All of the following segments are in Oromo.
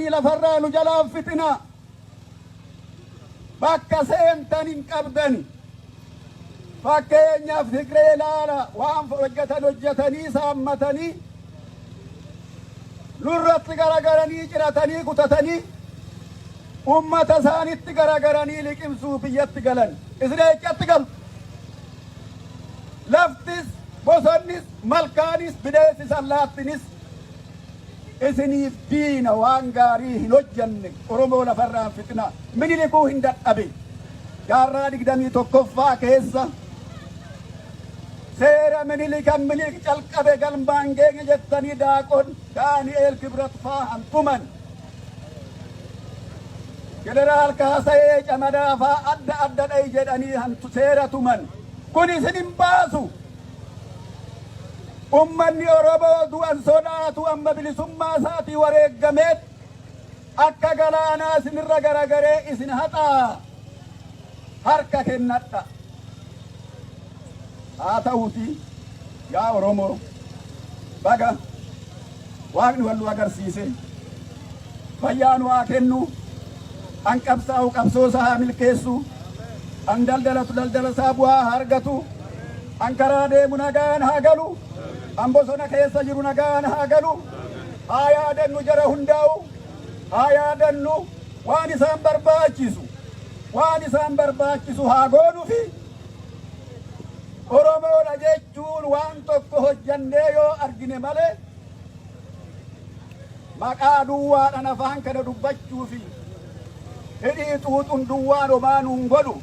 لفران جلاب فتنة bakka seentan hin qabdan fakkeenyaaf Tigree ilaala waan hojjetanii saammatanii lurratti garagaranii ciratanii kutatanii ummata isaanitti garagaranii liqimsuu biyyatti galan Isreechatti galu laftis bosonnis malkaanis bineensis allaattinis isiniif diina waan gaarii hin hojjanne Oromoo lafarraan fixna Minilikuu hin dadhabe jaarraa 21ffaa keessa seera Minilik calqabe galmaan geenye jettanii daaqon Daani'eel Kibrat faa hantuman Jeneraal Kaasayee Camadaa faa adda dha'i jedhanii hantu seera tuman kun isin hin baasu ummanni Oromoo du'an sodaatu amma bilisummaa isaatii wareeggameet akka galaanaa isinirra garagaree isin haxaa harka kennadha haa ta'uuti yaa Oromoo baga waaqni wallu agarsiise fayyaa nu haa kennu an qabsaa'u qabsoosa haa milkeessu an daldalatu daldala isaa bu'aa haa argatu an karaa deemu nagaan haa galu an bosona keessa jiru nagaan haa galu haa yaadannu jara hundaa'u haa yaadannu waan isaan barbaachisu haa goonufi Oromoodha jechuun waan tokko hojjannee yoo argine malee maqaa duwwaadhaan afaan kana dubbachuufi hidhii xuuxuun duwwaan homaa nuun godhu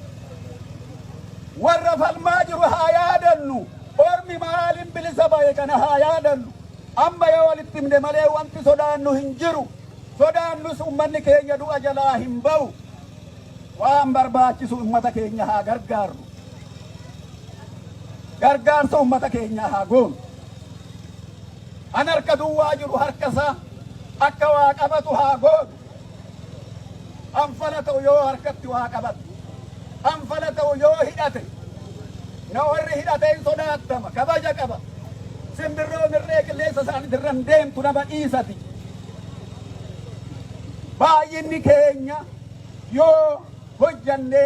warra falmaa jiru haa yaadannu ormi maalin bilisa baye kana haa yaadannu amma yoo walitti himne malee wanti sodaannu hin jiru sodaannus ummanni keenya du'a jalaa hin ba'u waan barbaachisu ummata keenya haa gargaarru gargaarsa ummata keenya haa goonu an harka duwwaa jiru harkasaa akka waa qabatu haa goonu anfala ta'u yoo harkatti waa qabatu anfala ta'u yoo hidhate na warri hidhateen sodaatama kabaja qaba simbirroo mirree qilleessa isaaniitirran deemtu nama dhiisati baay'inni keenya yoo hojjanne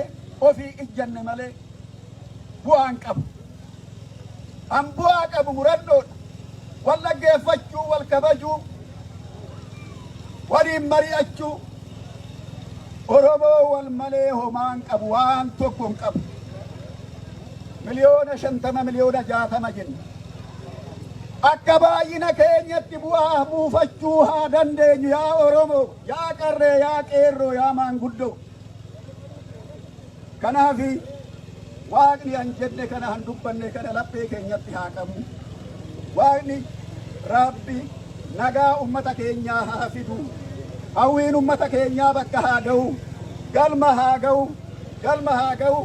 ofii ijjanne malee bu'aan qabu an bu'aa qabu murannoodha wal dhaggeeffachuu wal kabajuu waliin mari'achuu Oromoo wal malee homaan qabu waan tokko hin qabu miliyoona 50 miliyoona 60 jenna akka baay'ina keenyatti bu'aa buufachuu haa dandeenyu yaa Oromoo yaa qarree yaa qeerroo yaa maanguddoo kanaafi waaqni an jenne kana han dubbanne kana laphee keenyatti haa qabu waaqni rabbi nagaa ummata keenyaa haa fidu hawwiin ummata keenyaa bakka haa ga'u galma haa ga'u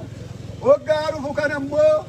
waggaa dhufu kan ammoo